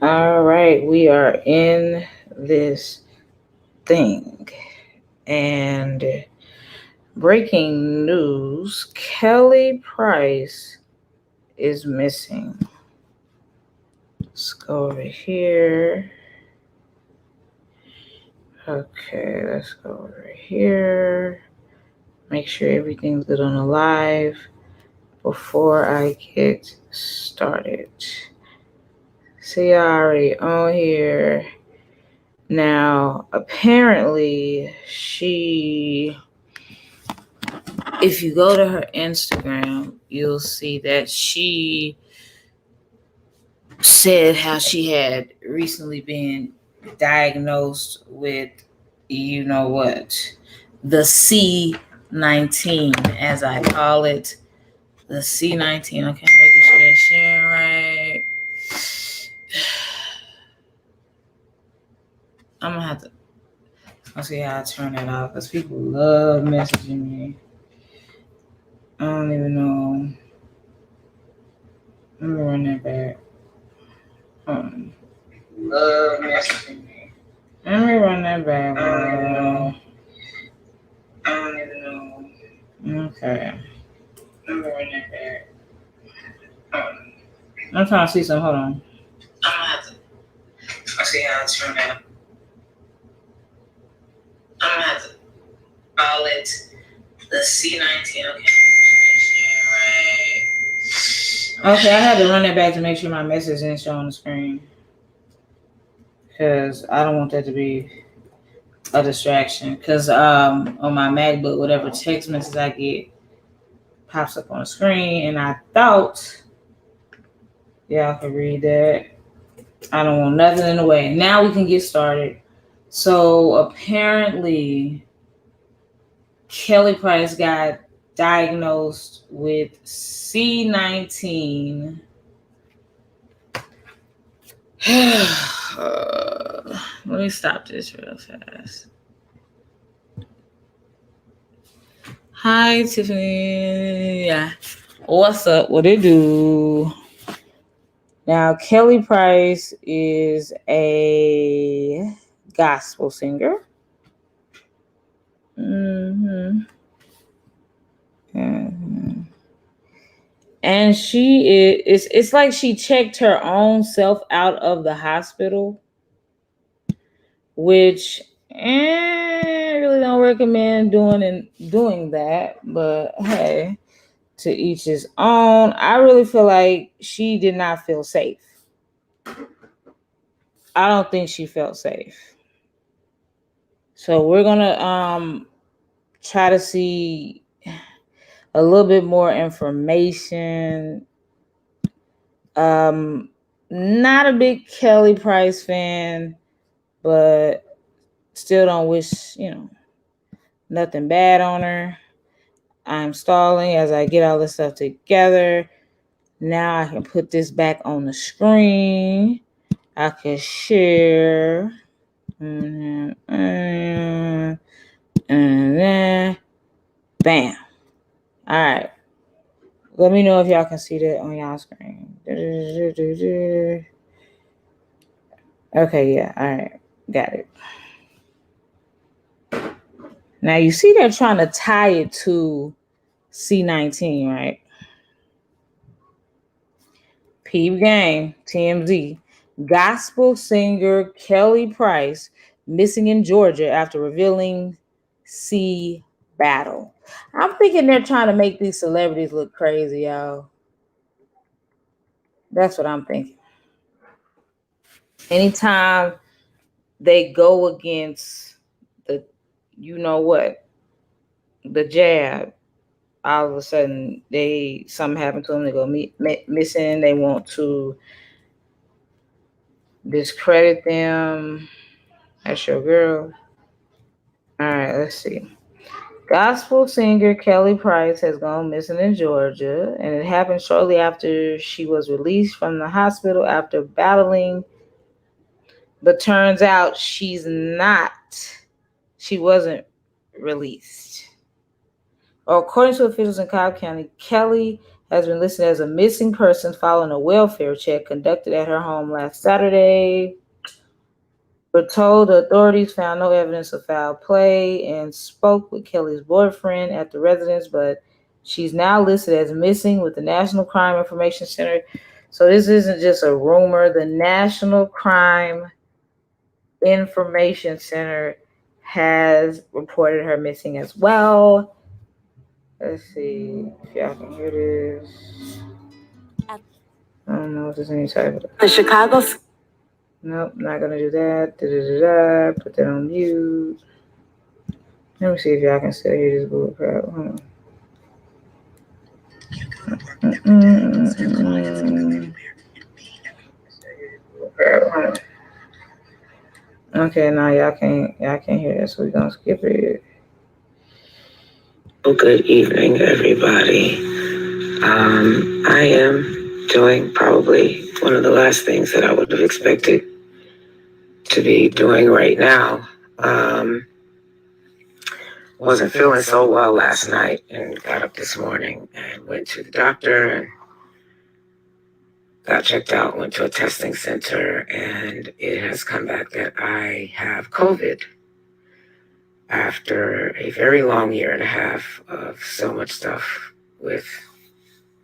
All right, we are in this thing. And breaking news, Kelly Price is missing. Let's go over here. Okay, let's go over here. Make sure everything's good on the live before I get started. See, I already on here. Now, apparently, if you go to her Instagram, you'll see that she said how she had recently been diagnosed with, you know what, the C19, as I call it, the C19. Okay, making sure that's sharing right. I'm gonna have to. I'll see how I turn that off because people love messaging me. I don't even know. Let me run that back. Love messaging me. Let me run that back. I don't even know. Okay. Let me run that back. I'm trying to see something. Hold on. I'm gonna have to. I'll see how I turn that. I'm gonna have to call it the C19. Okay, I had to run that back to make sure my message didn't show on the screen. Because I don't want that to be a distraction. Because on my MacBook, whatever text message I get pops up on the screen. And I thought y'all could read that. I don't want nothing in the way. Now we can get started. So apparently, Kelly Price got diagnosed with C19. Let me stop this real fast. Hi, Tiffany. What's up? What it do? Now, Kelly Price is a gospel singer. And it's like she checked her own self out of the hospital, which I really don't recommend doing that. But hey, to each his own. I really feel like she did not feel safe. I don't think she felt safe. So we're gonna try to see a little bit more information. Not a big Kelly Price fan, but still don't wish, nothing bad on her. I'm stalling as I get all this stuff together. Now I can put this back on the screen. I can share. And then, bam. All right. Let me know if y'all can see that on y'all screen. Okay, yeah. All right. Got it. Now you see they're trying to tie it to C19, right? Peep game, TMZ. Gospel singer Kelly Price missing in Georgia after revealing C battle. I'm thinking they're trying to make these celebrities look crazy, y'all. That's what I'm thinking. Anytime they go against the, the jab, all of a sudden something happened to them. They go missing. They want to discredit them. That's your girl. All right, let's see. Gospel singer Kelly Price has gone missing in Georgia, and it happened shortly after she was released from the hospital after battling. But turns out she wasn't released. According to officials in Cobb County, Kelly has been listed as a missing person following a welfare check conducted at her home last Saturday. We're told the authorities found no evidence of foul play and spoke with Kelly's boyfriend at the residence, but she's now listed as missing with the National Crime Information Center. So this isn't just a rumor. The National Crime Information Center has reported her missing as well. Let's see if y'all can hear this. I don't know if there's any type of the Chicago. Nope, not gonna do that. Put that on mute. Let me see if y'all can still hear this bull crap. Hold on. Okay, now y'all can't hear that, so we're gonna skip it. Well, good evening, everybody. I am doing probably one of the last things that I would have expected to be doing right now. Wasn't feeling so well last night and got up this morning and went to the doctor and got checked out, went to a testing center, and it has come back that I have COVID after a very long year and a half of so much stuff with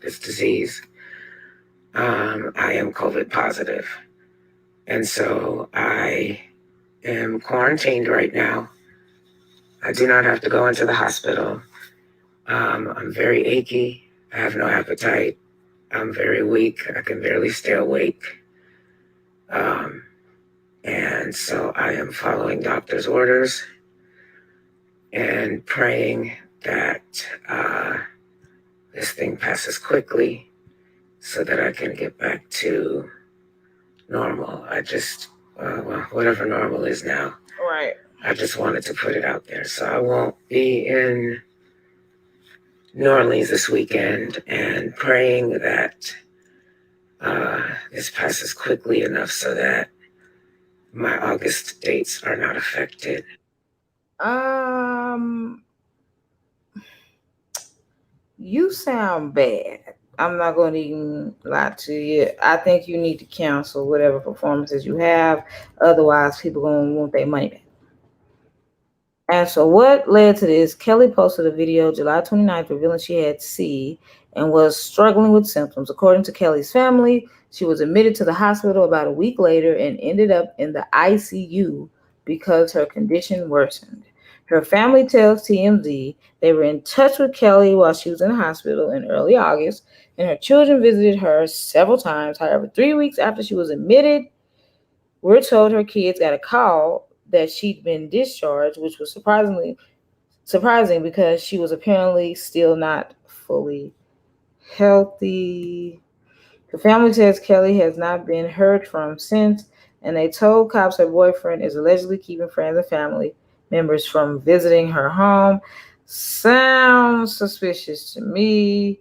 this disease. I am COVID positive. And so I am quarantined right now. I do not have to go into the hospital. I'm very achy. I have no appetite. I'm very weak. I can barely stay awake. And so I am following doctor's orders and praying that this thing passes quickly so that I can get back to normal. I just, whatever normal is now. Right. I just wanted to put it out there. So I won't be in New Orleans this weekend, and praying that this passes quickly enough so that my August dates are not affected. You sound bad. I'm not going to even lie to you. I think you need to cancel whatever performances you have. Otherwise, people are going to want their money back. And so what led to this, Kelly posted a video July 29th revealing she had C and was struggling with symptoms. According to Kelly's family, she was admitted to the hospital about a week later and ended up in the ICU because her condition worsened. Her family tells TMZ they were in touch with Kelly while she was in the hospital in early August, and her children visited her several times. However, 3 weeks after she was admitted, we're told her kids got a call that she'd been discharged, which was surprising because she was apparently still not fully healthy. The family says Kelly has not been heard from since, and they told cops her boyfriend is allegedly keeping friends and family members from visiting her home. Sounds suspicious to me.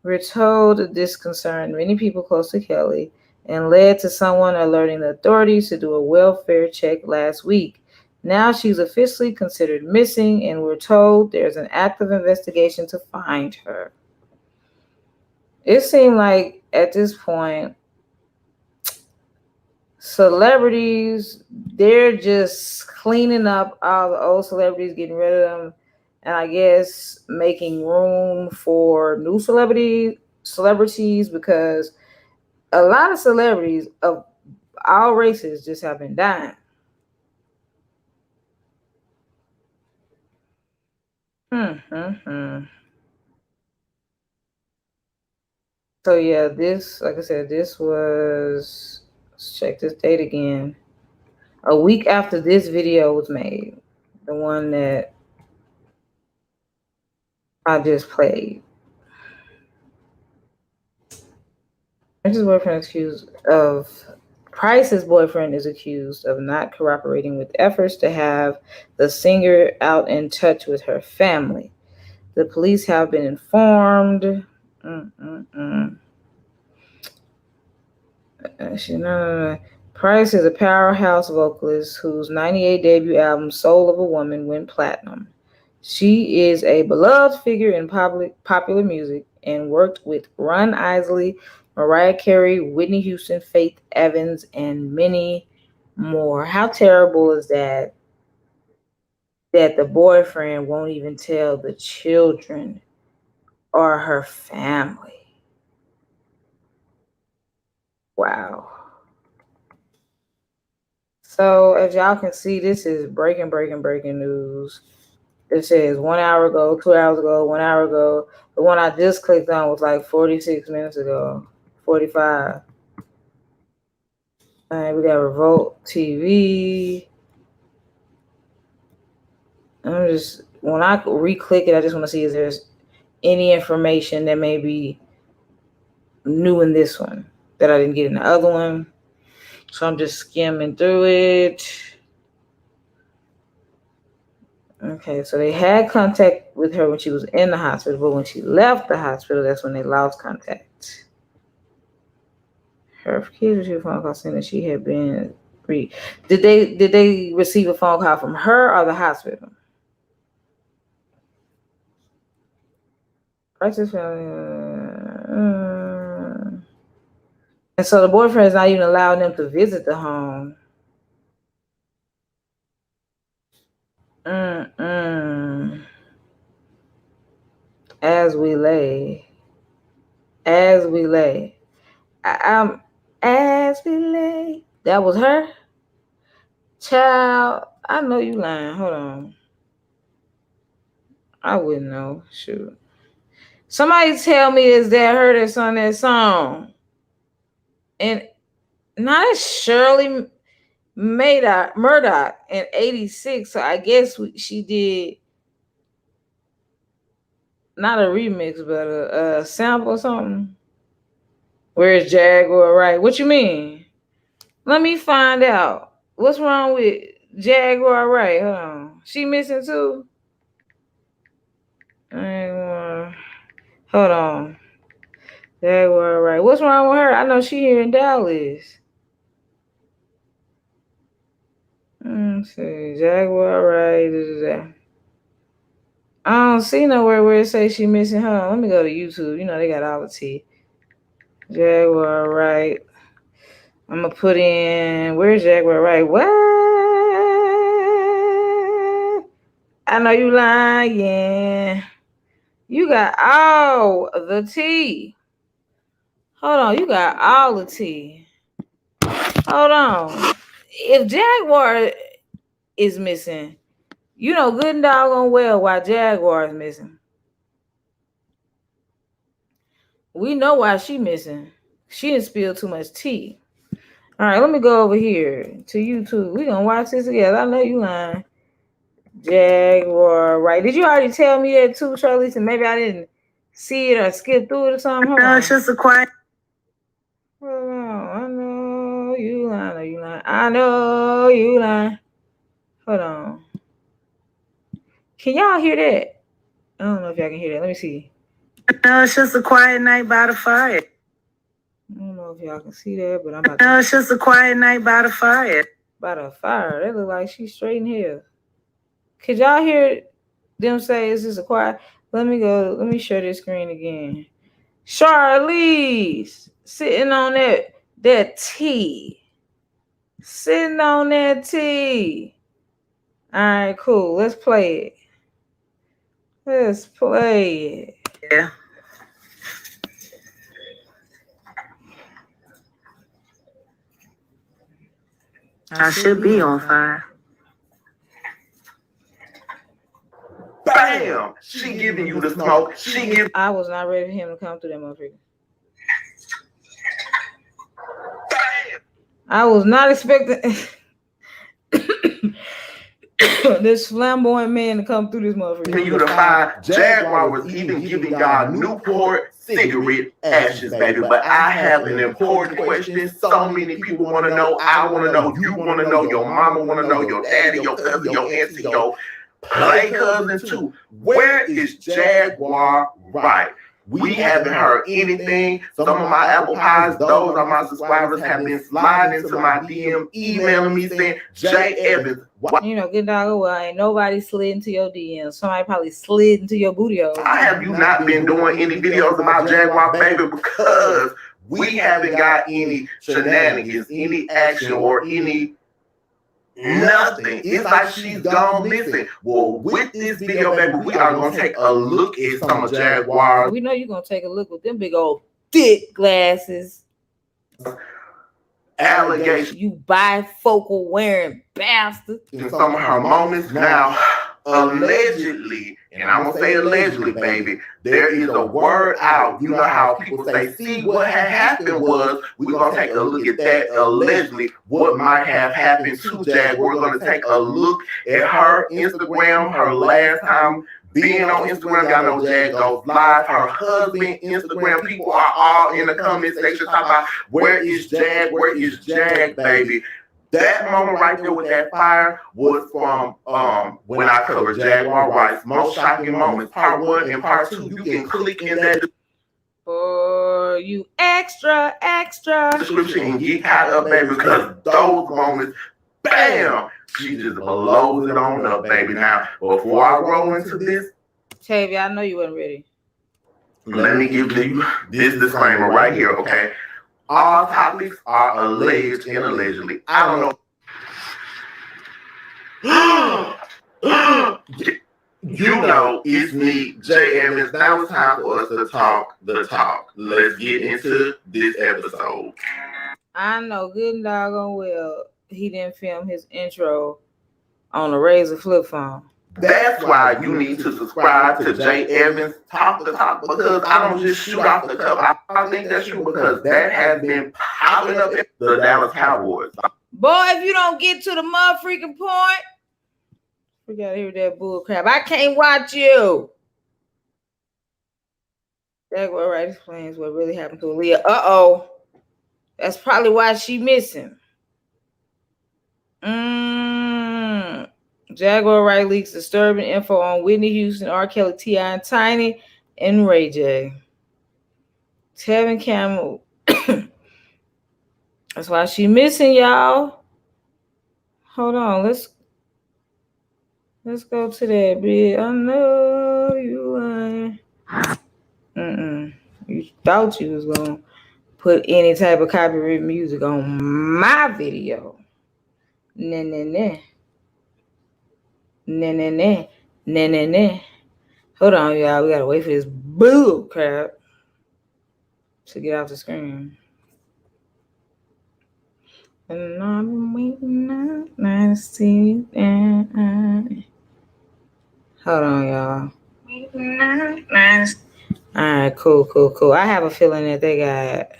We're told this concerned many people close to Kelly and led to someone alerting the authorities to do a welfare check last week. Now she's officially considered missing, and we're told there's an active investigation to find her. It seemed like at this point, celebrities, they're just cleaning up all the old celebrities, getting rid of them, and I guess making room for new celebrities, because a lot of celebrities of all races just have been dying. So yeah, this, like I said, this was, let's check this date again. A week after this video was made, the one that I just played. Price's boyfriend is accused of not cooperating with efforts to have the singer out in touch with her family. The police have been informed. Price is a powerhouse vocalist whose '98 debut album, Soul of a Woman, went platinum. She is a beloved figure in popular music and worked with Ron Isley, Mariah Carey, Whitney Houston, Faith Evans, and many more. How terrible is that? That the boyfriend won't even tell the children or her family. Wow. So as y'all can see, this is breaking news. It says 1 hour ago, 2 hours ago, 1 hour ago. The one I just clicked on was like 46 minutes ago, 45. All right, we got Revolt TV. When I re-click it, I just want to see if there's any information that may be new in this one that I didn't get in the other one. So I'm just skimming through it. Okay, so they had contact with her when she was in the hospital, but when she left the hospital, that's when they lost contact. Her kids received a phone call saying that she had been Did they receive a phone call from her or the hospital? Crisis family. And so the boyfriend is not even allowing them to visit the home. As we lay. As we lay. That was her? Child, I know you lying. Hold on. I wouldn't know. Shoot. Somebody tell me is that her that's on that song? And not Shirley Murdoch in 86. So I guess she did not a remix, but a sample or something. Where's Jaguar Wright? What you mean? Let me find out. What's wrong with Jaguar Wright? Hold on. She missing too? Hold on. Jaguar Wright. What's wrong with her? I know she here in Dallas. Let's see. Jaguar Wright. I don't see nowhere where it says she missing her. Let me go to YouTube. You know they got all the tea. Jaguar Wright. I'm gonna put in where's Jaguar Wright? What? I know you lying. You got all the tea. Hold on, you got all the tea. Hold on. If Jaguar is missing, you know good and doggone well why Jaguar is missing. We know why she missing. She didn't spill too much tea. All right, let me go over here to YouTube. We gonna watch this together. I know you lying. Jaguar Wright. Did you already tell me that too, Charlize? And maybe I didn't see it or skip through it or something. Hold on. It's just a quiet. Hold on. I know you lying. I know you lying. Hold on. Can y'all hear that? I don't know if y'all can hear that. Let me see. No, it's just a quiet night by the fire. I don't know if y'all can see that, but I'm about to. No, it's just a quiet night by the fire. By the fire? That look like she's straight in here. Could y'all hear them say, is this a quiet? Let me share this screen again. Charlize sitting on that tea. Sitting on that tea. All right, cool. Let's play it. Let's play it. Yeah. I should be on fire. Bam! She giving you the smoke. I was not ready for him to come through that motherfucker. Bam! I was not expecting this flamboyant man to come through this motherfucker. Giving you the fire. Jaguar was even giving y'all Newport cigarette ashes, baby. But I have an important question. So many people want to know. I want to know. You want to know. Your mama want to know. Your daddy, your cousin, your auntie, your play cousin too. Where is Jaguar Wright? We haven't heard anything. Some of my apple pies, those are my subscribers, have been sliding into my DM, emailing me saying, Jay Evans. You know, good dog, well, ain't nobody slid into your DMs. Somebody probably slid into your booty hole. Why have you not been doing any videos about Jaguar Baby? Because we haven't got any shenanigans, any action, or any nothing. It's like she's gone missing. Well, with this video, baby, we are going to take a look at some of Jaguar's. We know you're going to take a look with them big old thick glasses. Allegations. You bifocal wearing bastard. In some of her moments now, allegedly, and I'm going to say allegedly, baby, there is a word out. You know how people say, see, what had happened was, we're going to take a look at that allegedly, what might have happened to Jag. We're going to take a look at her Instagram, her last time being on Instagram. Y'all know Jag goes live. Her husband, Instagram, people are all in the comment section talking about, where is Jag? Where is Jag, baby? That moment right there with that fire was from when I covered Jaguar Wright's most shocking moments, part 1 and part 2. You can click in that for you extra description and get caught up, baby, because those moments, bam, she just blows it on up, baby. Now, before I roll into this, Tavia, I know you weren't ready. let me give you this disclaimer right here, okay? All topics are alleged and allegedly. I don't know. You know, it's me, Jay Evans. Now it's time for us to talk the talk. Let's get into this episode. I know good and doggone well he didn't film his intro on a Razor flip phone. That's why you need to subscribe to Jay Evans Talk the Talk, because I don't just shoot off the cuff. I think that's true because that has been popping up in the Dallas Cowboys. Boy, if you don't get to the motherfucking point, we gotta hear that bull crap. I can't watch you. Jaguar Wright explains what really happened to Aaliyah. Uh-oh. That's probably why she missing. Jaguar Wright leaks disturbing info on Whitney Houston, R. Kelly, T.I., and Tiny, and Ray J. Tevin Campbell. That's why she missing, y'all. Hold on, let's go to that bit. I know you ain't. You thought you was gonna put any type of copyright music on my video. Nah. Hold on, y'all. We gotta wait for this bull crap to get off the screen. And I'm waiting to see you. Hold on, y'all. All right, cool. I have a feeling that they got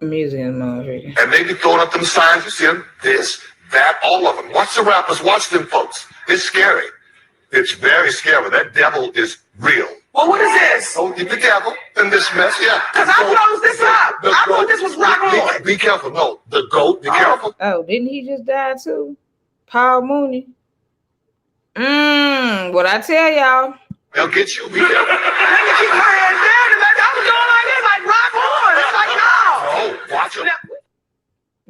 music in the motherfucker. And they be throwing up them signs, you see them, this, that, all of them. Watch the rappers, watch them folks. It's scary. It's very scary. That devil is real. Well, what is this? Oh, the devil in this mess, yeah. Because I closed this up. I thought this was rock on. Be careful. No, the goat, be careful. Oh, didn't he just die too? Paul Mooney. What I tell y'all? They'll get you. Be careful. Let me keep my head down. I was going like this, like rock on. It's like, no. Oh, watch him.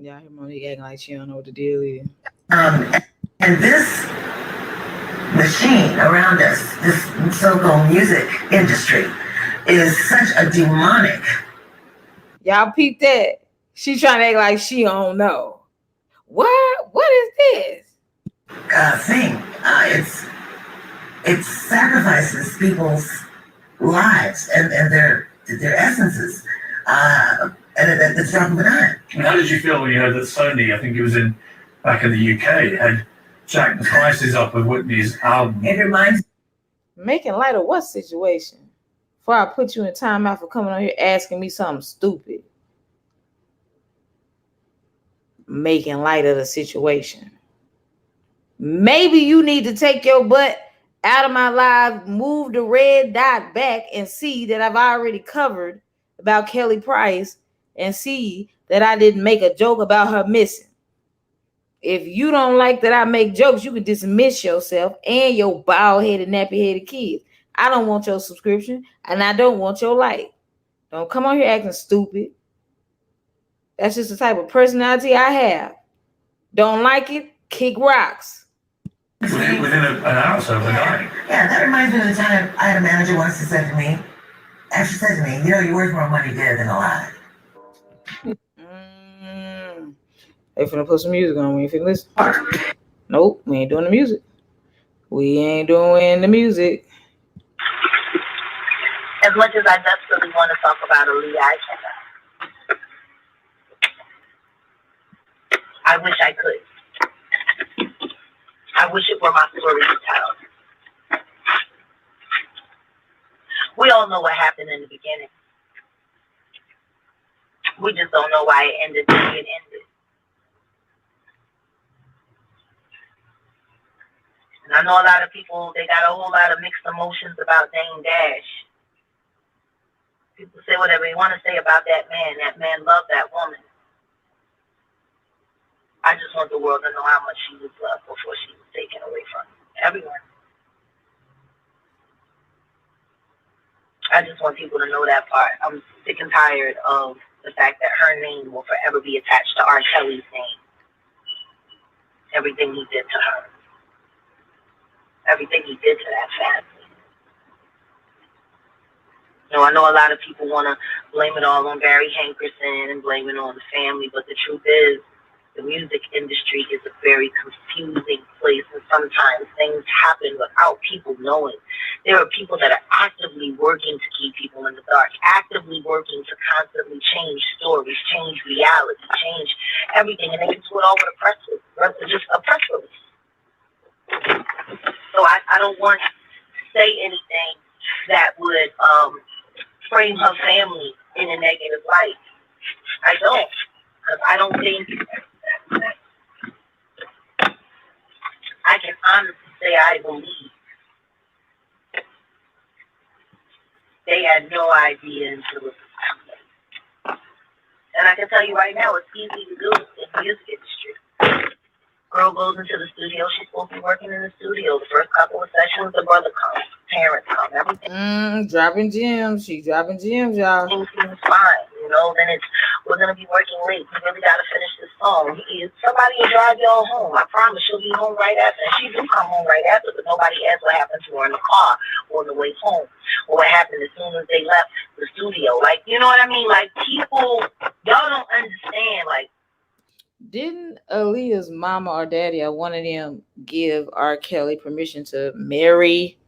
Y'all hear Monique acting like she don't know what the deal is. And this machine around us, this so-called music industry, is such a demonic. Y'all peep that? She trying to act like she don't know. What? What is this? Thing. It sacrifices people's lives and their essences. And it's not benign. How did you feel when you heard that Sony, I think it was back in the UK, had jacked the prices up of Whitney's album? It reminds Making light of what situation? Before I put you in timeout for coming on here asking me something stupid. Making light of the situation. Maybe you need to take your butt out of my live, move the red dot back and see that I've already covered about Kelly Price and see that I didn't make a joke about her missing. If you don't like that I make jokes, you can dismiss yourself and your bald-headed, nappy-headed kids. I don't want your subscription, and I don't want your like. Don't come on here acting stupid. That's just the type of personality I have. Don't like it? Kick rocks. Within an hour or so of the night. Yeah, that reminds me of the time I had a manager once who said to me, you're worth more money dead than alive. They finna put some music on. We ain't finna listen. Nope, we ain't doing the music. We ain't doing the music. As much as I desperately want to talk about Aaliyah, I cannot. I wish I could. I wish it were my story to tell. We all know what happened in the beginning. We just don't know why it ended the way it ended. And I know a lot of people, they got a whole lot of mixed emotions about Dame Dash. People say whatever they want to say about that man. That man loved that woman. I just want the world to know how much she was loved before she was taken away from everyone. I just want people to know that part. I'm sick and tired of the fact that her name will forever be attached to R. Kelly's name. Everything he did to her. Everything he did to that family. I know a lot of people want to blame it all on Barry Hankerson and blame it on the family, but the truth is, the music industry is a very confusing place, and sometimes things happen without people knowing. There are people that are actively working to keep people in the dark, actively working to constantly change stories, change reality, change everything, and they can do it all with a press release. So I don't want to say anything that would frame her family in a negative light. I don't, because I don't think I can honestly say I believe they had no idea until it was happening. And I can tell you right now, it's easy to do in the music industry. Girl goes into the studio, she's supposed to be working in the studio. The first couple of sessions, the brother comes, parents come, everything. Dropping gems. She's dropping gems, y'all. Everything seems fine, then it's, we're going to be working late. We really got to finish this song. Somebody will drive y'all home. I promise she'll be home right after. And she do come home right after, but nobody asks what happened to her in the car or on the way home. Or what happened as soon as they left the studio. Like, you know what I mean? Like, people, y'all don't understand, like, didn't Aaliyah's mama or daddy or one of them give R. Kelly permission to marry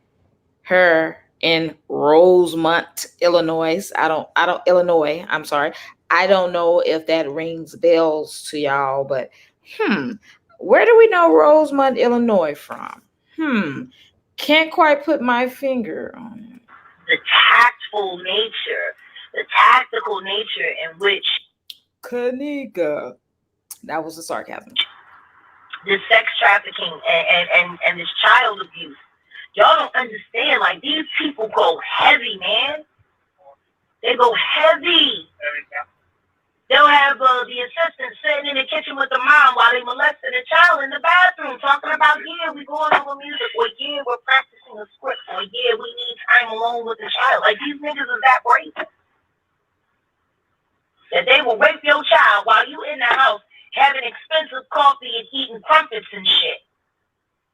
her in Rosemont, Illinois? Illinois. I'm sorry. I don't know if that rings bells to y'all, but where do we know Rosemont, Illinois from? Can't quite put my finger on it. The tactical nature in which Kanika. That was the sarcasm. This sex trafficking and this child abuse. Y'all don't understand. Like, these people go heavy, man. They go heavy. They'll have the assistant sitting in the kitchen with the mom while they molesting a child in the bathroom, talking about, we going over music, or we're practicing a script, or we need time alone with the child. Like, these niggas is that brave. That they will rape your child while you in the house having expensive coffee and eating crumpets and shit.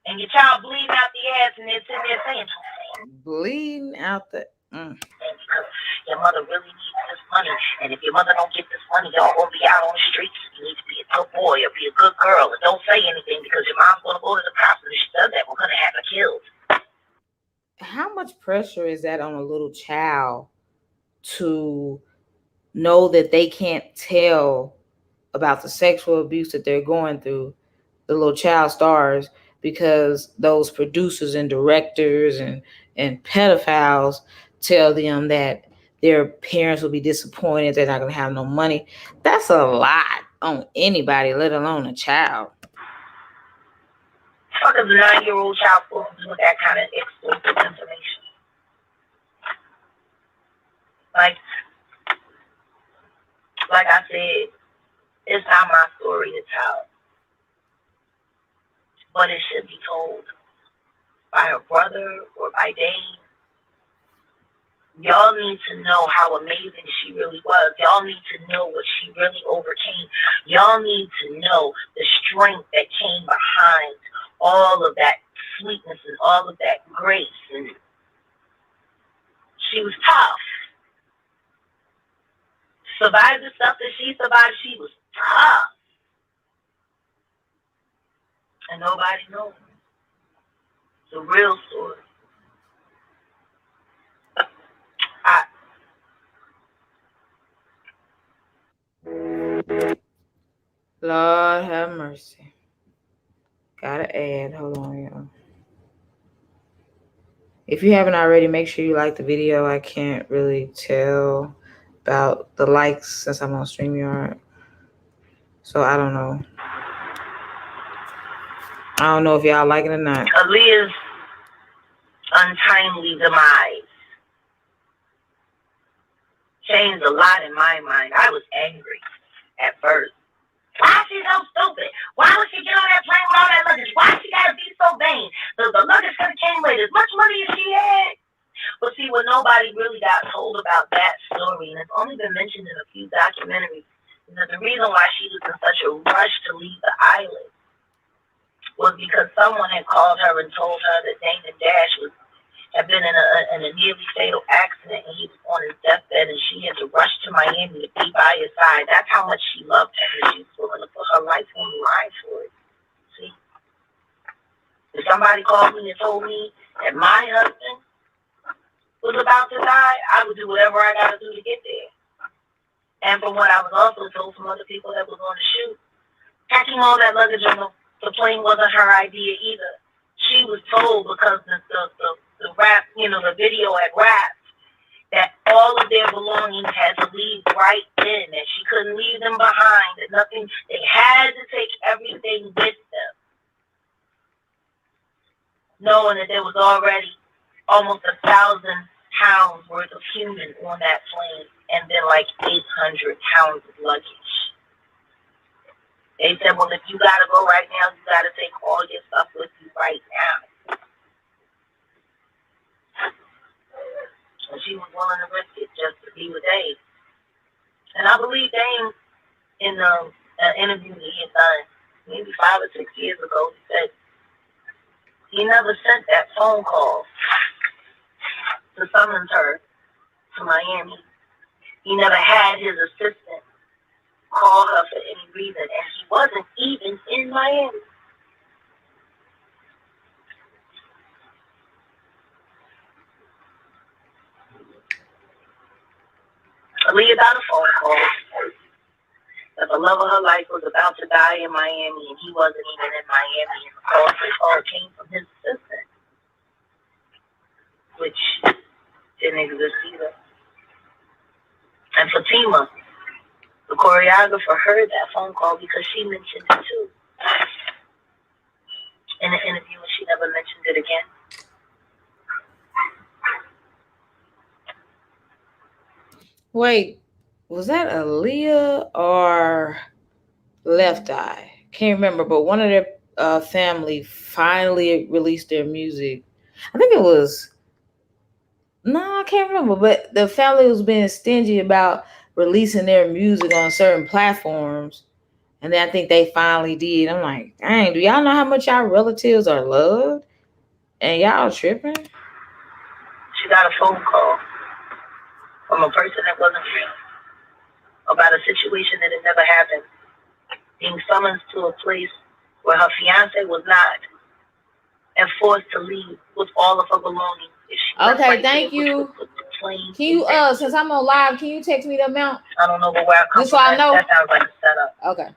And your child bleeding out the ass and they're sitting there saying, bleeding out the... Your mother really needs this money. And if your mother don't get this money, y'all gonna be out on the streets. You need to be a good boy or be a good girl. And don't say anything because your mom's gonna go to the cops. And if she does that, we're gonna have her killed. How much pressure is that on a little child to know that they can't tell about the sexual abuse that they're going through, the little child stars, because those producers and directors and pedophiles tell them that their parents will be disappointed, they're not going to have no money? That's a lot on anybody, let alone a child. What does a 9-year-old child supposed to do with that kind of exclusive information? Like I said, it's not my story to tell, but it should be told by her brother or by Dave Y'all need to know how amazing she really was. Y'all need to know what she really overcame. Y'all need to know the strength that came behind all of that sweetness and all of that grace. And she was tough. Survived the stuff that she survived. She was tough. And nobody knows. The real story. Lord have mercy. Gotta add. Hold on, y'all. If you haven't already, make sure you like the video. I can't really tell about the likes since I'm on StreamYard. So I don't know. I don't know if y'all like it or not. Aaliyah's untimely demise changed a lot in my mind. I was angry at first. Why is she so stupid? Why would she get on that plane with all that luggage? Why she gotta be so vain? The luggage could have came with as much money as she had. But see, what nobody really got told about that story, and it's only been mentioned in a few documentaries, is that the reason why she was in such a rush to leave the island was because someone had called her and told her that Damon Dash had been in a nearly fatal accident, and he was on his deathbed, and she had to rush to Miami to be by his side. That's how much she loved him, and she was willing to put her life on the line for it. See? If somebody called me and told me that my husband was about to die, I would do whatever I got to do to get there. And from what I was also told from other people that was on the shoot, packing all that luggage on the plane wasn't her idea either. She was told, because the rap, the video had rapped, that all of their belongings had to leave right then, that she couldn't leave them behind, that nothing, they had to take everything with them. Knowing that there was already almost 1,000 pounds worth of human on that plane, and then like 800 pounds of luggage. They said, well, if you got to go right now, you got to take all your stuff with you right now. And she was willing to risk it just to be with Dave. And I believe Dave, in an interview he had done maybe 5 or 6 years ago, he said he never sent that phone call to summons her to Miami. He never had his assistant call her for any reason, and he wasn't even in Miami. Aaliyah got a phone call that the love of her life was about to die in Miami, and he wasn't even in Miami, and the call came from his assistant, which didn't exist either. And Fatima, the choreographer, heard that phone call because she mentioned it too in an interview, and she never mentioned it again. Wait, was that Aaliyah or Left Eye? Can't remember, but one of their family finally released their music. I think it was, no, I can't remember, but the family was being stingy about releasing their music on certain platforms, and then I think they finally did. I'm like, dang, do y'all know how much y'all relatives are loved? And y'all tripping? She got a phone call from a person that wasn't real about a situation that had never happened, being summoned to a place where her fiance was not, and forced to leave with all of her belongings. Okay, right thank there, you. Can you since I'm on live, can you text me the amount? I don't know, but where I come just so I know. That sounds like a setup. Okay.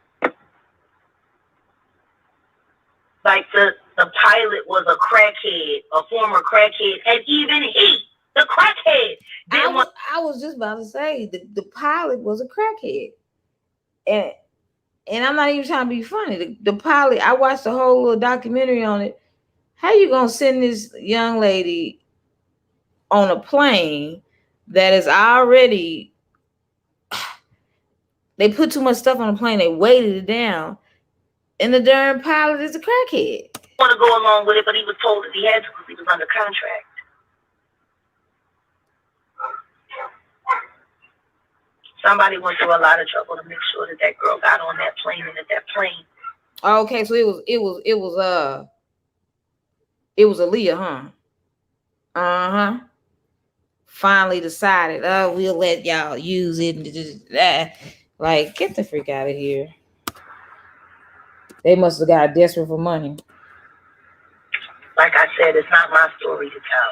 Like the pilot was a crackhead, a former crackhead, and even he, the crackhead, I was just about to say the pilot was a crackhead, and I'm not even trying to be funny. The pilot, I watched the whole little documentary on it. How you gonna send this young lady on a plane that is already, they put too much stuff on the plane, they weighted it down, and the darn pilot is a crackhead? Want to go along with it, but he was told that he had to because he was under contract. somebody went through a lot of trouble to make sure that that girl got on that plane and that plane. Okay, so it was Aaliyah, huh? Uh-huh. Finally decided, oh, we'll let y'all use it and just that. Like, get the freak out of here. They must have got desperate for money. Like I said, it's not my story to tell.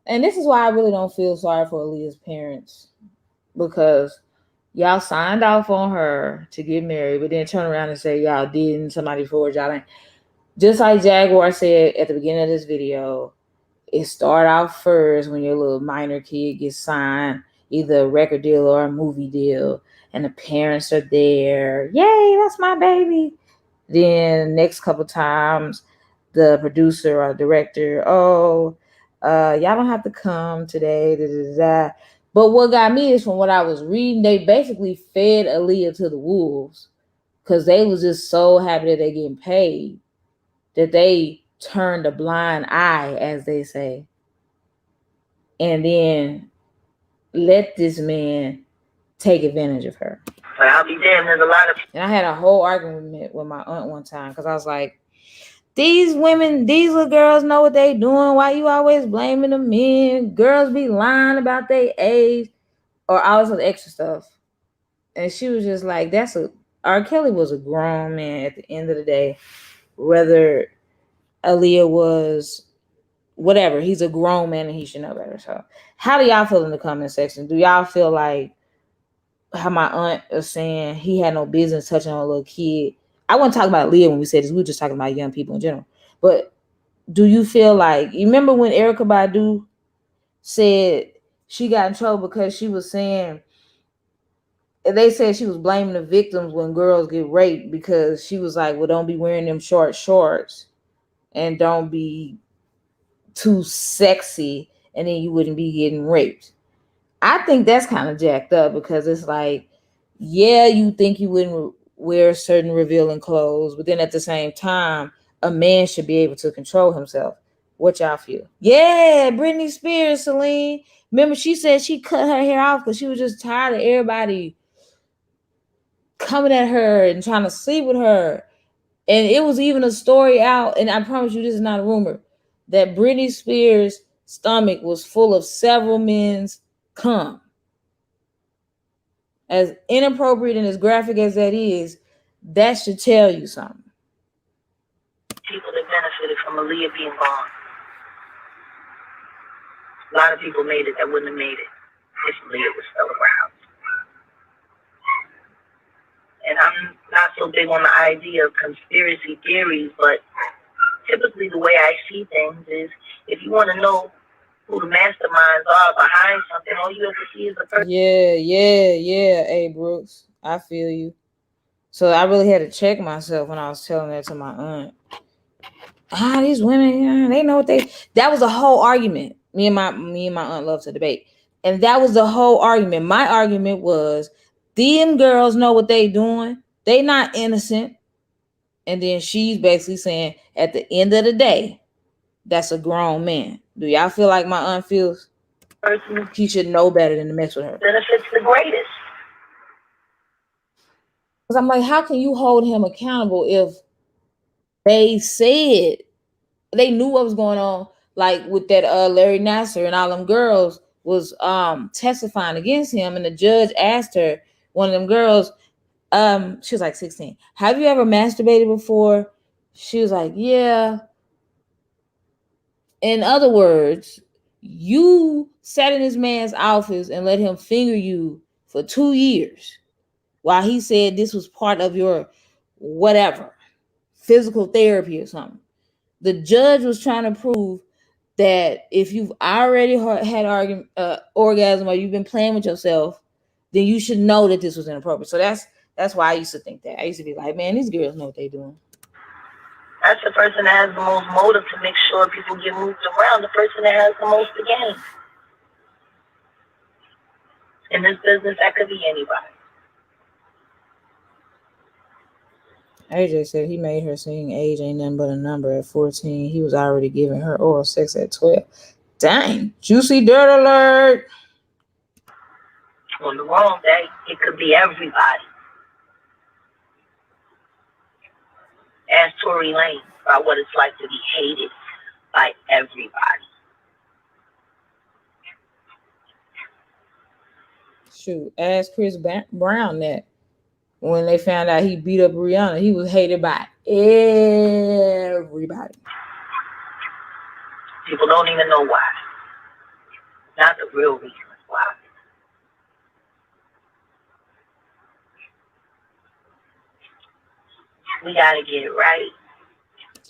And this is why I really don't feel sorry for Aaliyah's parents, because y'all signed off on her to get married, but then turn around and say y'all didn't, somebody forged y'all ain't. Just like Jaguar said at the beginning of this video, it started out first when your little minor kid gets signed, either a record deal or a movie deal, and the parents are there. Yay, that's my baby. Then next couple times, the producer or director, y'all don't have to come today. Da, da, da. But what got me is, from what I was reading, they basically fed Aaliyah to the wolves because they was just so happy that they getting paid that they turned a blind eye, as they say, and then let this man take advantage of her. But I'll be damned, there's a lot of... And I had a whole argument with my aunt one time because I was like, these women, these little girls know what they doing. Why you always blaming the men? Girls be lying about their age or all this other extra stuff. And she was just like, R. Kelly was a grown man at the end of the day. Whether Aaliyah was whatever, he's a grown man and he should know better. So how do y'all feel in the comment section? Do y'all feel like how my aunt was saying he had no business touching on a little kid? I wasn't talking about Aaliyah when we said this. We were just talking about young people in general. But do you feel like, you remember when Erykah Badu said she got in trouble because she was saying, they said she was blaming the victims when girls get raped because she was like, well, don't be wearing them short shorts and don't be too sexy and then you wouldn't be getting raped. I think that's kind of jacked up because it's like, yeah, you think you wouldn't wear certain revealing clothes, but then at the same time, a man should be able to control himself. What y'all feel? Yeah, Britney Spears, Celine. Remember, she said she cut her hair off because she was just tired of everybody coming at her and trying to sleep with her. And it was even a story out, and I promise you this is not a rumor, that Britney Spears' stomach was full of several men's cum. As inappropriate and as graphic as that is, that should tell you something. People that benefited from Aaliyah being gone. A lot of people made it that wouldn't have made it if Aaliyah was still around. And I'm not so big on the idea of conspiracy theories, but typically the way I see things is, if you want to know who the masterminds are behind something, all you have to see is the person. Yeah. Hey, Brooks, I feel you. So I really had to check myself when I was telling that to my aunt. These women, they know what they... That was a whole argument. Me and my aunt love to debate. And that was the whole argument. My argument was, them girls know what they doing. They not innocent. And then she's basically saying, at the end of the day, that's a grown man. Do y'all feel like my aunt feels he should know better than to mess with her? Benefits the greatest. Because I'm like, how can you hold him accountable if they said they knew what was going on? Like with that Larry Nassar and all them girls was testifying against him, and the judge asked her, one of them girls, she was like 16, have you ever masturbated before? She was like, yeah. In other words, you sat in this man's office and let him finger you for 2 years while he said this was part of your whatever, physical therapy or something. The judge was trying to prove that if you've already had orgasm or you've been playing with yourself, then you should know that this was inappropriate. So that's why I used to think that. I used to be like, man, these girls know what they're doing. That's the person that has the most motive to make sure people get moved around, the person that has the most to gain. In this business, that could be anybody. AJ said he made her sing age ain't nothing but a number at 14. He was already giving her oral sex at 12. Dang. Juicy dirt alert. On the wrong day, it could be everybody. Ask Tory Lanez about what it's like to be hated by everybody. Shoot, ask Chris Brown that. When they found out he beat up Rihanna, he was hated by everybody. People don't even know why. Not the real reason why. We gotta get it right.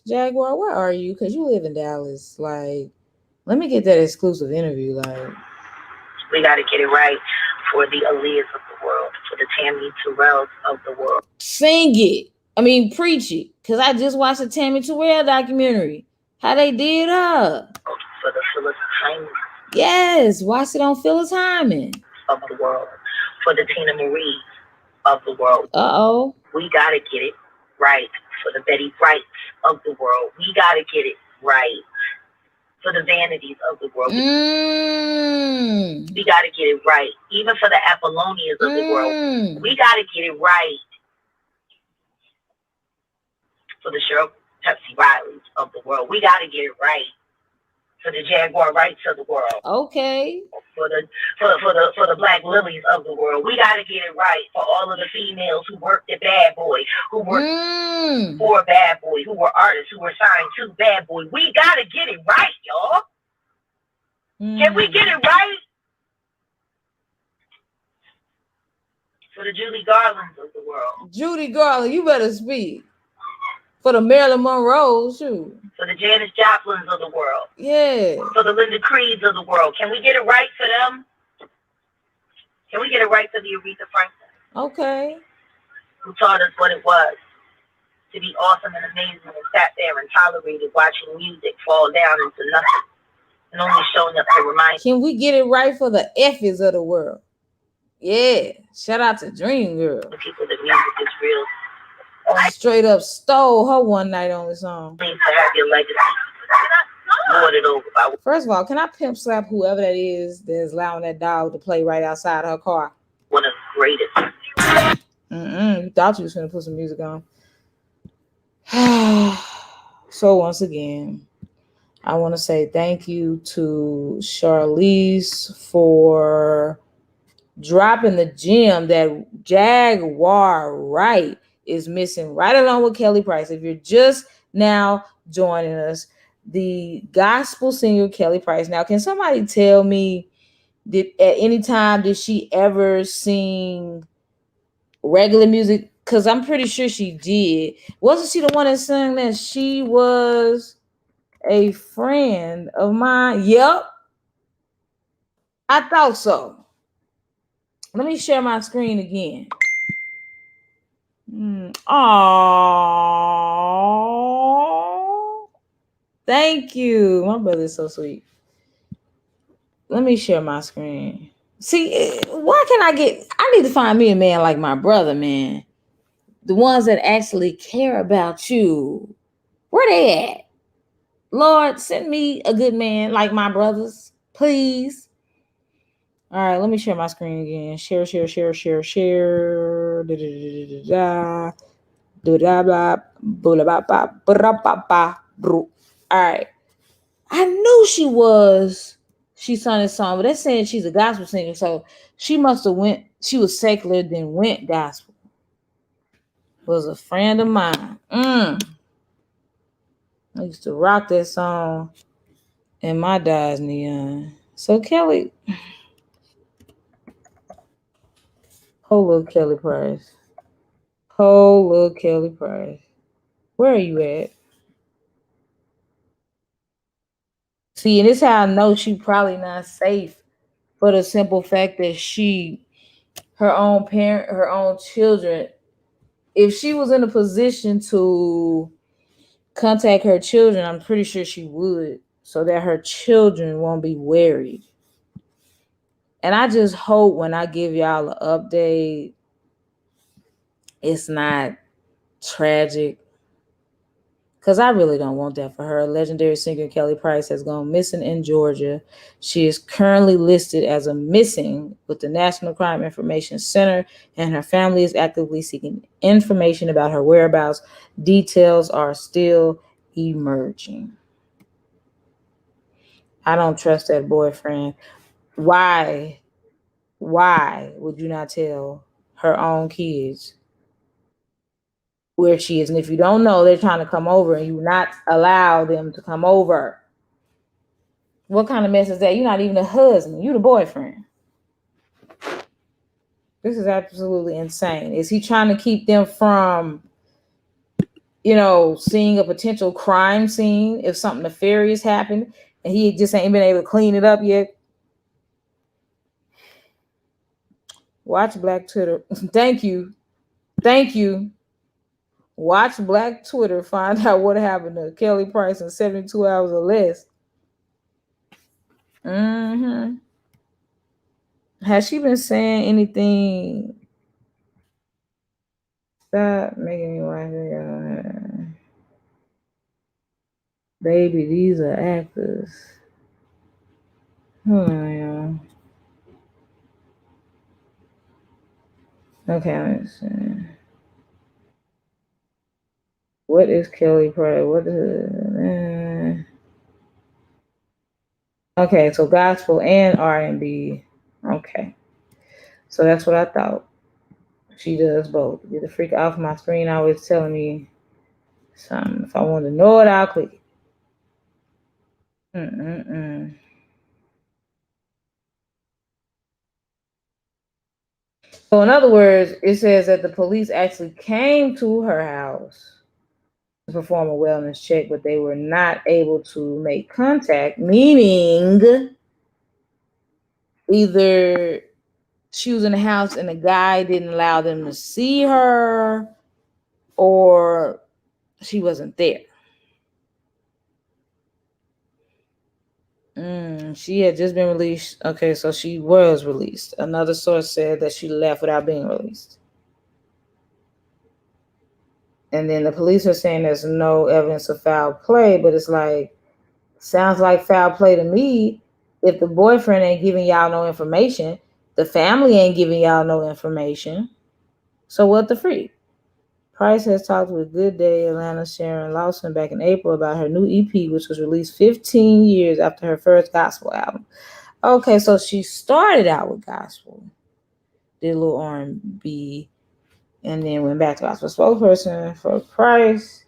Jaguar, where are you? Because you live in Dallas. Like, let me get that exclusive interview. Like, we gotta get it right for the Aaliyahs of the world, for the Tammy Terrells of the world. Sing it. I mean, preach it. Because I just watched the Tammy Terrell documentary. How they did her. For the Phyllis Hyman. Yes, watch it on Phyllis Hyman. Of the world. For the Tina Marie of the world. Uh-oh. We gotta get it right. For the Betty Wrights of the world. We gotta get it right. For the Vanities of the world. We gotta get it right. Even for the Apollonias of the world. We gotta get it right. For the Cheryl Pepsi Rileys of the world. We gotta get it right. For the Jaguar Wrights of the world. Okay. For the Black Lilies of the world. We gotta get it right. For all of the females who worked at Bad Boy, who worked for Bad Boy, who were artists, who were signed to Bad Boy. We gotta get it right, y'all. Can we get it right? For the Judy Garlands of the world. Judy Garland, you better speak. For the Marilyn Monroe, shoot. For the Janis Joplins of the world. Yeah. For the Linda Creeds of the world. Can we get it right for them? Can we get it right for the Aretha Franklin? Okay. Who taught us what it was to be awesome and amazing and sat there and tolerated watching music fall down into nothing and only showing up to remind. Can we get it right for the F's of the world? Yeah. Shout out to Dream Girl. The people that music is real. Straight up stole her one night on the song. To have your legacy lorded over by. First of all, can I pimp slap whoever that is that's allowing that dog to play right outside her car? One of the greatest. You thought you was going to put some music on. So once again, I want to say thank you to Charlize for dropping the gem that Jaguar Wright is missing, right along with Kelly Price. If you're just now joining us, the gospel singer Kelly Price. Now, can somebody tell me, did at any time did she ever sing regular music? Because I'm pretty sure she did. Wasn't she the one that sang that she was a friend of mine? Yep. I thought so. Let me share my screen again. Oh, thank you. My brother's so sweet. Let me share my screen. See, why can I need to find me a man like my brother, man. The ones that actually care about you. Where they at? Lord, send me a good man like my brothers, please. All right, let me share my screen again. Share. All right. I knew she sung this song, but they're saying she's a gospel singer, so she must have she was secular, then went gospel. Was a friend of mine. I used to rock that song in my dad's neon. So Kelly, little Kelly Price. Little Kelly Price. Where are you at? See, and this is how I know she probably not safe, for the simple fact that her own parent, her own children, if she was in a position to contact her children, I'm pretty sure she would, so that her children won't be worried. And I just hope when I give y'all an update, it's not tragic. because I really don't want that for her. Legendary singer Kelly Price has gone missing in Georgia. She is currently listed as a missing with the National Crime Information Center, and her family is actively seeking information about her whereabouts. Details are still emerging. I don't trust that boyfriend. Why would you not tell her own kids where she is? And if you don't know, they're trying to come over and you not allow them to come over. What kind of mess is that? You're not even a husband. You're the boyfriend. This is absolutely insane. Is he trying to keep them from, seeing a potential crime scene if something nefarious happened and he just ain't been able to clean it up yet? Watch Black Twitter. Thank you. Watch Black Twitter find out what happened to Kelly Price in 72 hours or less. Has she been saying anything? Stop making me watch it. Baby, these are actors. Hold on, y'all. Okay, let's see. What is Kelly Price? What is okay, so gospel and R&B. Okay. So that's what I thought. She does both. Get the freak off my screen always telling me something. If I want to know it, I'll click it. So in other words, it says that the police actually came to her house to perform a wellness check, but they were not able to make contact, meaning either she was in the house and the guy didn't allow them to see her, or she wasn't there. She had just been released. Okay, so she was released. Another source said that she left without being released. And then the police are saying there's no evidence of foul play, but it's like, sounds like foul play to me. If the boyfriend ain't giving y'all no information, the family ain't giving y'all no information. So what the freak? Price has talked with Good Day Atlanta Sharon Lawson back in April about her new EP, which was released 15 years after her first gospel album. Okay, so she started out with gospel, did a little R&B, and then went back to gospel. Spokesperson for Price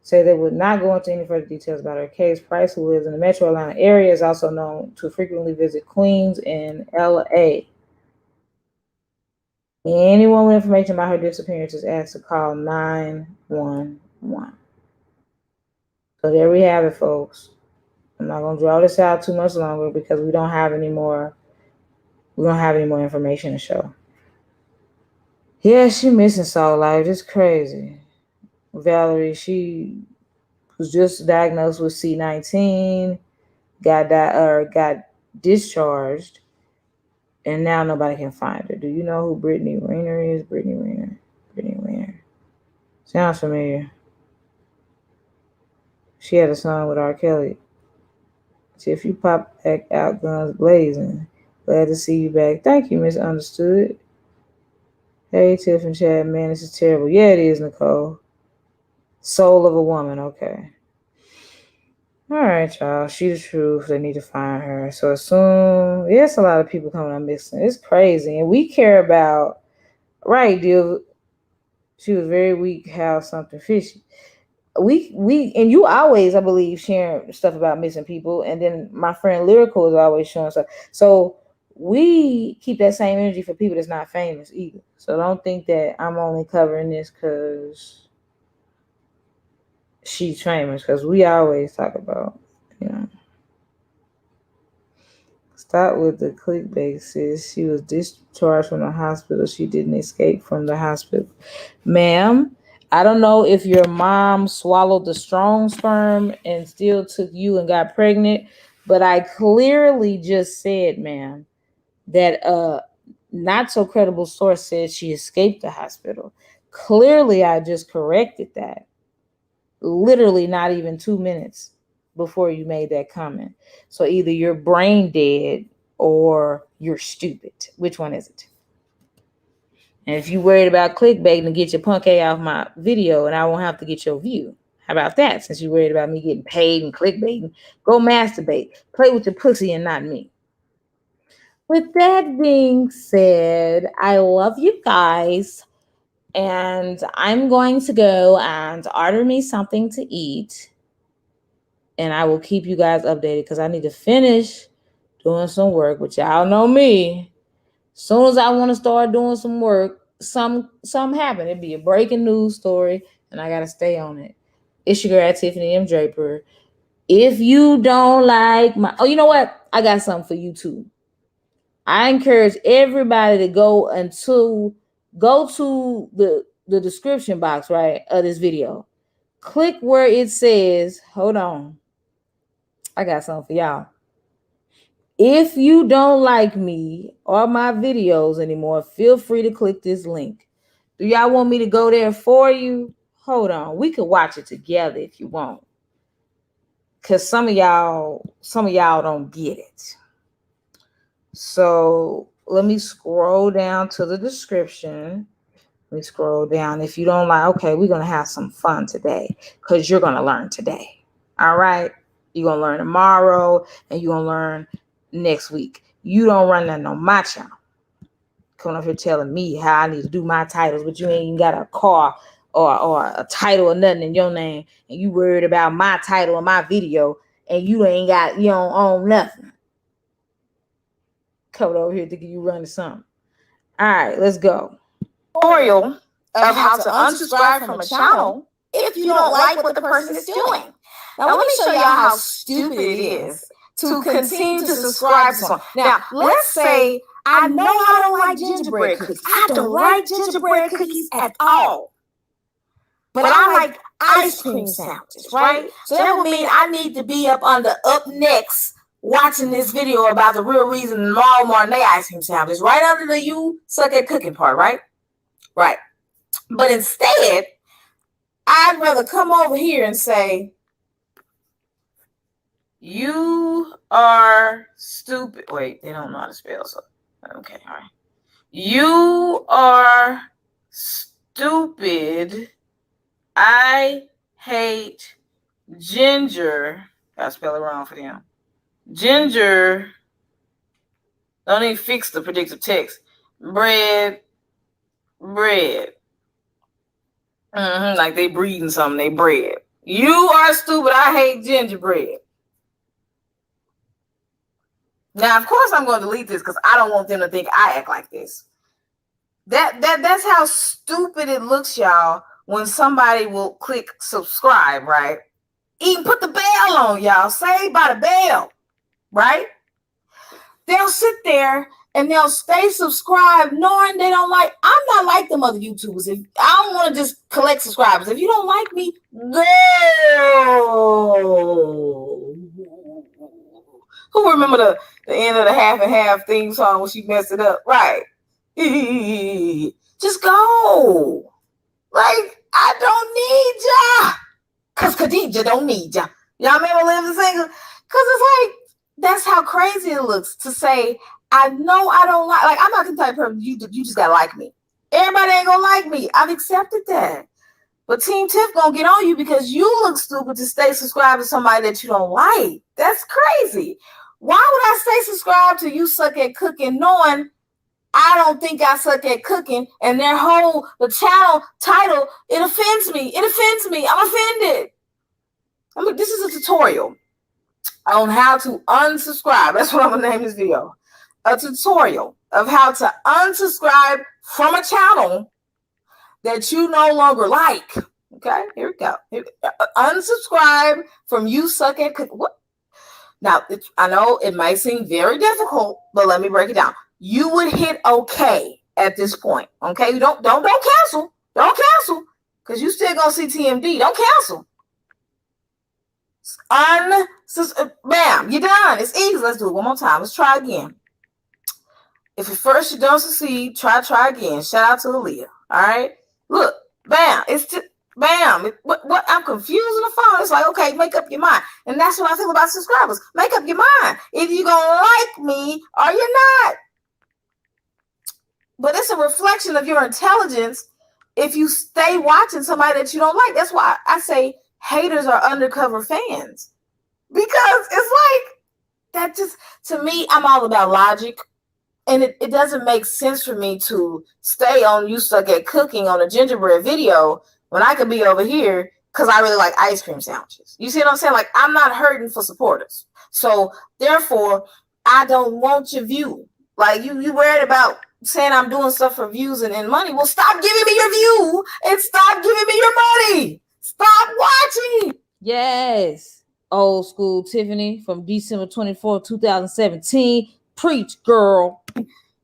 said they would not go into any further details about her case. Price, who lives in the metro Atlanta area, is also known to frequently visit Queens and LA. Anyone with information about her disappearance is asked to call 911. So there we have it, folks. I'm not gonna draw this out too much longer because we don't have any more. We don't have any more information to show. Yeah, she missing Soul Life. It's crazy. Valerie, she was just diagnosed with C19, got discharged, and now nobody can find her. Do you know who Brittany Rayner is? Brittany Rayner. Sounds familiar. She had a song with R. Kelly. Tiff, you pop back out, guns blazing. Glad to see you back. Thank you, Misunderstood. Hey, Tiff and Chad, man, this is terrible. Yeah, it is, Nicole. Soul of a woman, okay. All right, y'all. She the truth. They need to find her. So soon, there's a lot of people coming up missing. It's crazy. And we care about, right, deal. She was very weak, how something fishy. We and you always, I believe, sharing stuff about missing people. And then my friend Lyrical is always showing stuff. So we keep that same energy for people that's not famous either. So don't think that I'm only covering this because she's famous, because we always talk about, Start with the clickbait, sis. She was discharged from the hospital. She didn't escape from the hospital. Ma'am, I don't know if your mom swallowed the strong sperm and still took you and got pregnant, but I clearly just said, ma'am, that not so credible source said she escaped the hospital. Clearly, I just corrected that. literally not even 2 minutes before you made that comment. So either you're brain dead or you're stupid. Which one is it? And if you worried about clickbait and get your punk A off my video and I won't have to get your view. How about that? Since you're worried about me getting paid and clickbaiting, go masturbate. Play with your pussy and not me. With that being said, I love you guys. And I'm going to go and order me something to eat. And I will keep you guys updated because I need to finish doing some work, which y'all know me. As soon as I want to start doing some work, something happen. It'd be a breaking news story, and I gotta stay on it. It's your girl tiffanymdraper. If you don't like my, you know what? I got something for you too. I encourage everybody to go to the description box, right, of this video. Click where it says, hold on. I got something for y'all. If you don't like me or my videos anymore, feel free to click this link. Do y'all want me to go there for you? Hold on. We could watch it together if you want. Because some of y'all don't get it. So let me scroll down to the description. Let me scroll down. If you don't like, okay, we're going to have some fun today because you're going to learn today. All right? You're going to learn tomorrow and you're going to learn next week. You don't run that on my channel. Coming up here telling me how I need to do my titles, but you ain't even got a car or a title or nothing in your name, and you worried about my title or my video, and you don't own nothing. Coming over here thinking you running something. All right, let's go. Tutorial of how to unsubscribe from a channel if you don't like what the person is doing. Now let me show y'all how stupid it is to continue to subscribe to someone. Now, let's say I know I don't like gingerbread cookies. I don't like gingerbread cookies at all. But I like ice cream sandwiches, right? So that would mean I need to be up next watching this video about the real reason Marl Marnay ice cream sandwiches, right under the you suck at cooking part, right? Right. But instead, I'd rather come over here and say, you are stupid. Wait, they don't know how to spell, so okay, all right. You are stupid. I hate ginger. Gotta spell it wrong for them. Ginger. Don't even fix the predictive text. Bread. Like they breeding something, they bread. You are stupid. I hate gingerbread. Now, of course, I'm going to delete this because I don't want them to think I act like this. That's how stupid it looks, y'all, when somebody will click subscribe, right? Even put the bell on, y'all. Saved by the bell, right? They'll sit there and they'll stay subscribed knowing they don't like. I'm not like them other YouTubers. If I don't want to just collect subscribers. If you don't like me, go. Who remember the end of the half and half theme song when she messed it up? Right. Just go. Like, I don't need ya. Because Khadijah don't need ya. Y'all remember Living Single? Because it's like, that's how crazy it looks to say, I know I don't like I'm not the type of person, you just got to like me. Everybody ain't going to like me. I've accepted that. But Team Tiff going to get on you because you look stupid to stay subscribed to somebody that you don't like. That's crazy. Why would I stay subscribed to you suck at cooking knowing I don't think I suck at cooking and the channel title, it offends me. It offends me. I'm offended. This is a tutorial on how to unsubscribe. That's what I'm going to name this video. A tutorial of how to unsubscribe from a channel that you no longer like. Okay, here we go. Unsubscribe from you suck at cooking. What? Now, I know it might seem very difficult, but let me break it down. You would hit OK at this point. Okay, don't cancel. Don't cancel because you still gonna see TMD. Don't cancel. Bam, you're done. It's easy. Let's do it one more time. Let's try again. If at first you don't succeed, try again. Shout out to Aaliyah. All right, look, bam. It's just Bam. What I'm confused on the phone. It's like, okay, make up your mind. And that's what I feel about subscribers. Make up your mind. If you're going to like me or you're not. But it's a reflection of your intelligence if you stay watching somebody that you don't like. That's why I say haters are undercover fans. Because it's like, that just, to me, I'm all about logic. And it doesn't make sense for me to stay on You Suck at Cooking on a gingerbread video when I could be over here because I really like ice cream sandwiches. You see what I'm saying? Like, I'm not hurting for supporters. So, therefore, I don't want your view. Like, you worried about saying I'm doing stuff for views and money. Well, stop giving me your view and stop giving me your money. Stop watching. Yes. Old school Tiffany from December 24, 2017. Preach, girl.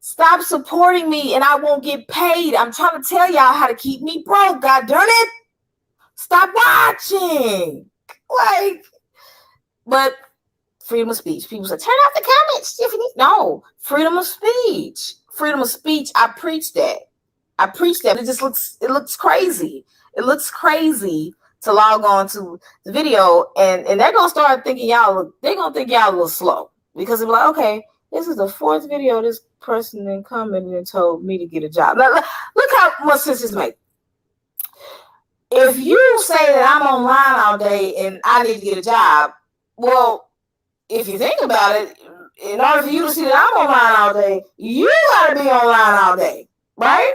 Stop supporting me and I won't get paid. I'm trying to tell y'all how to keep me broke. God darn it. Stop watching. Like, but freedom of speech. People say, turn off the comments, Tiffany. No, freedom of speech. Freedom of speech. I preach that. It looks crazy. It looks crazy to log on to the video and they're gonna start thinking they're gonna think y'all a little slow because they're like, okay, this is the fourth video this person then commented and told me to get a job. Now, look how much sense this makes. If you say that I'm online all day and I need to get a job, well, if you think about it, in order for you to see that I'm online all day, you gotta be online all day, right?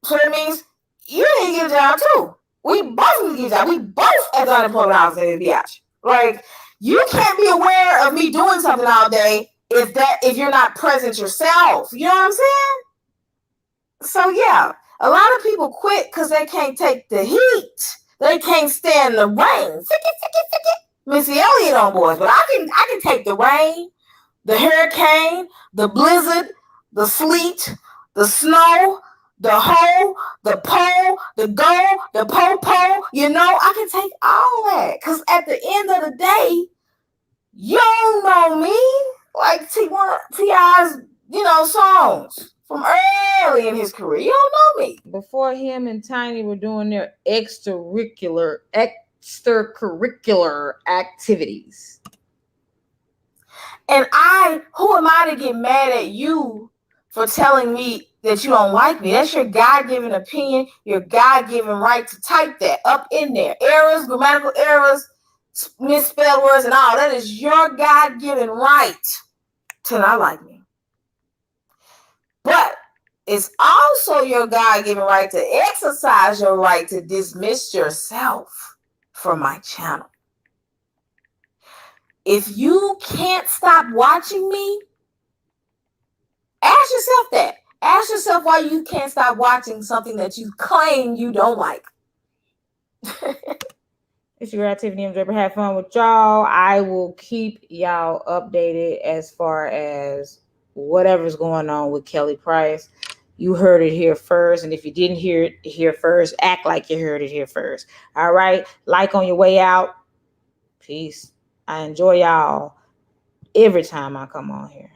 So that means you need to get a job too. We both need to get a job. We both at the unemployment house need to be out. Like, you can't be aware of me doing something all day if you're not present yourself. You know what I'm saying? So yeah, a lot of people quit because they can't take the heat. They can't stand the rain. Missy Elliott on boys, but I can take the rain, the hurricane, the blizzard, the sleet, the snow, the hoe, the pole, the go, the po-po. You know, I can take all that because at the end of the day, you don't know me. Like T.I.'s, songs from early in his career. You don't know me. Before him and Tiny were doing their extracurricular activities. And who am I to get mad at you for telling me that you don't like me? That's your God-given opinion, your God-given right to type that up in there. Errors, grammatical errors, misspelled words and all. That is your God-given right to not like me. But it's also your God-given right to exercise your right to dismiss yourself from my channel. If you can't stop watching me, ask yourself that. Ask yourself why you can't stop watching something that you claim you don't like. It's your girl, tiffanymdraper. Have fun with y'all. I will keep y'all updated as far as whatever's going on with Kelly Price. You heard it here first. And if you didn't hear it here first, act like you heard it here first. All right. Like on your way out. Peace. I enjoy y'all every time I come on here.